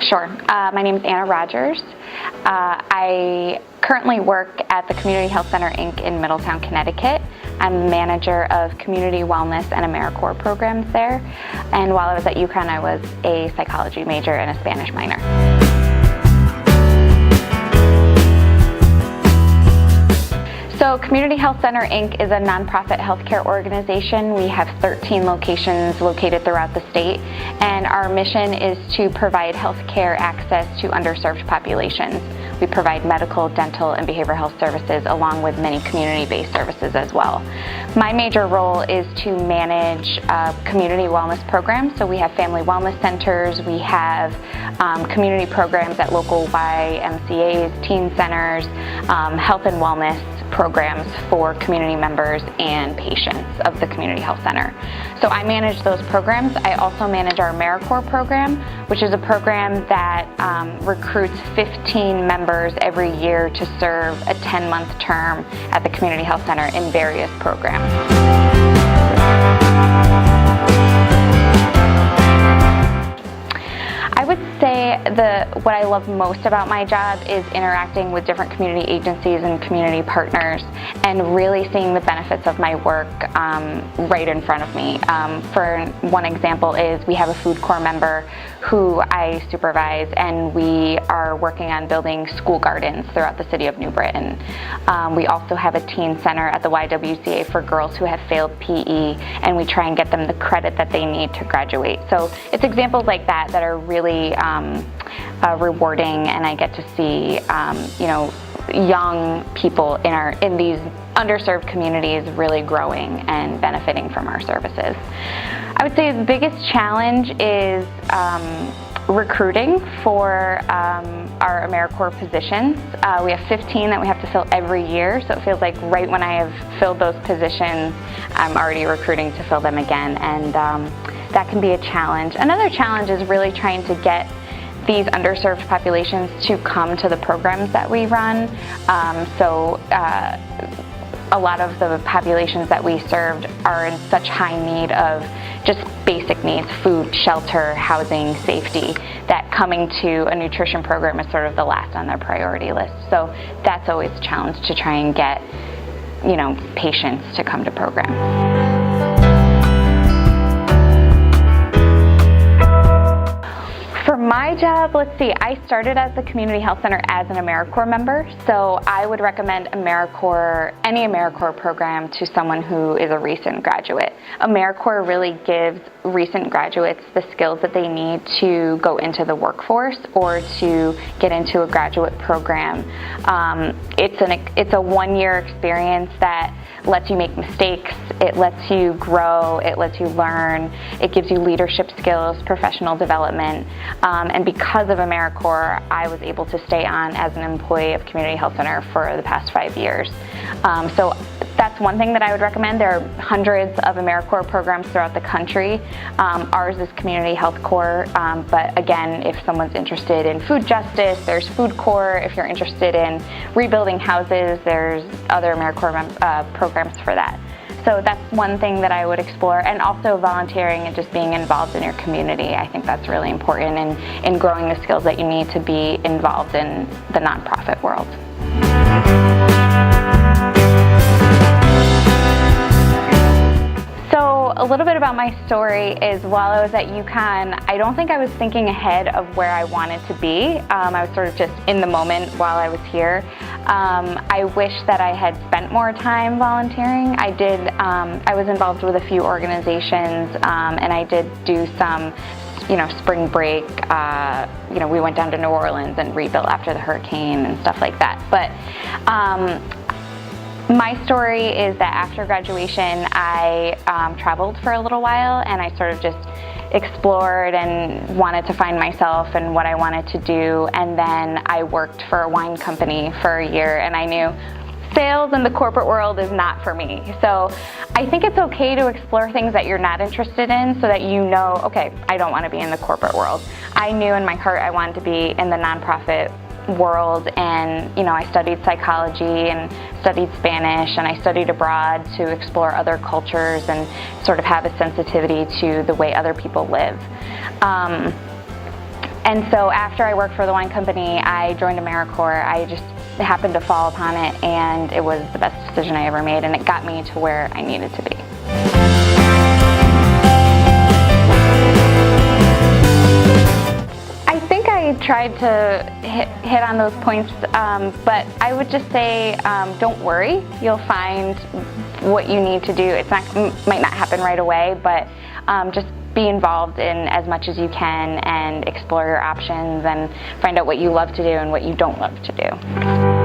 Sure. My name is Anna Rogers. I currently work at the Community Health Center, Inc. in Middletown, Connecticut. I'm the manager of Community Wellness and AmeriCorps programs there. And while I was at UConn, I was a psychology major and a Spanish minor. So Community Health Center, Inc. is a nonprofit healthcare organization. We have 13 locations located throughout the state, and our mission is to provide healthcare access to underserved populations. We provide medical, dental, and behavioral health services along with many community-based services as well. My major role is to manage community wellness programs. So we have family wellness centers, we have community programs at local YMCAs, teen centers, health and wellness programs for community members and patients of the Community Health Center. So I manage those programs. I also manage our AmeriCorps program, which is a program that recruits 15 members every year to serve a 10-month term at the Community Health Center in various programs. I would say what I love most about my job is interacting with different community agencies and community partners and really seeing the benefits of my work right in front of me. For one example is we have a food corps member who I supervise, and we are working on building school gardens throughout the city of New Britain. We also have a teen center at the YWCA for girls who have failed PE, and we try and get them the credit that they need to graduate. So it's examples like that that are really rewarding, and I get to see young people in these underserved communities really growing and benefiting from our services. I would say the biggest challenge is recruiting for our AmeriCorps positions. We have 15 that we have to fill every year, so it feels like right when I have filled those positions, I'm already recruiting to fill them again, and that can be a challenge. Another challenge is really trying to get these underserved populations to come to the programs that we run. A lot of the populations that we served are in such high need of just basic needs, food, shelter, housing, safety, that coming to a nutrition program is sort of the last on their priority list. So that's always a challenge, to try and get, patients to come to programs. For my job, let's see, I started at the Community Health Center as an AmeriCorps member, so I would recommend any AmeriCorps program to someone who is a recent graduate. AmeriCorps really gives recent graduates the skills that they need to go into the workforce or to get into a graduate program. It's a one-year experience that lets you make mistakes, it lets you grow, it lets you learn, it gives you leadership skills, professional development, and because of AmeriCorps, I was able to stay on as an employee of Community Health Center for the past 5 years. So that's one thing that I would recommend. There are hundreds of AmeriCorps programs throughout the country. Ours is Community Health Corps, but again, if someone's interested in food justice, there's Food Corps. If you're interested in rebuilding houses, there's other AmeriCorps programs for that. So that's one thing that I would explore, and also volunteering and just being involved in your community. I think that's really important in growing the skills that you need to be involved in the nonprofit world. So a little bit about my story is, while I was at UConn, I don't think I was thinking ahead of where I wanted to be. I was sort of just in the moment while I was here. I wish that I had spent more time volunteering. I was involved with a few organizations, and I did do some spring break, we went down to New Orleans and rebuilt after the hurricane and stuff like that. But my story is that after graduation, I traveled for a little while, and I sort of just explored and wanted to find myself and what I wanted to do. And then I worked for a wine company for a year, and I knew sales in the corporate world is not for me. So I think it's okay to explore things that you're not interested in, so that you know, okay, I don't want to be in the corporate world. I knew in my heart I wanted to be in the nonprofit world, and I studied psychology and studied Spanish, and I studied abroad to explore other cultures and sort of have a sensitivity to the way other people live. And so after I worked for the wine company, I joined AmeriCorps. I just happened to fall upon it, and it was the best decision I ever made, and it got me to where I needed to be. I think I tried to hit on those points, but I would just say don't worry. You'll find what you need to do. It might not happen right away, but just be involved in as much as you can and explore your options and find out what you love to do and what you don't love to do.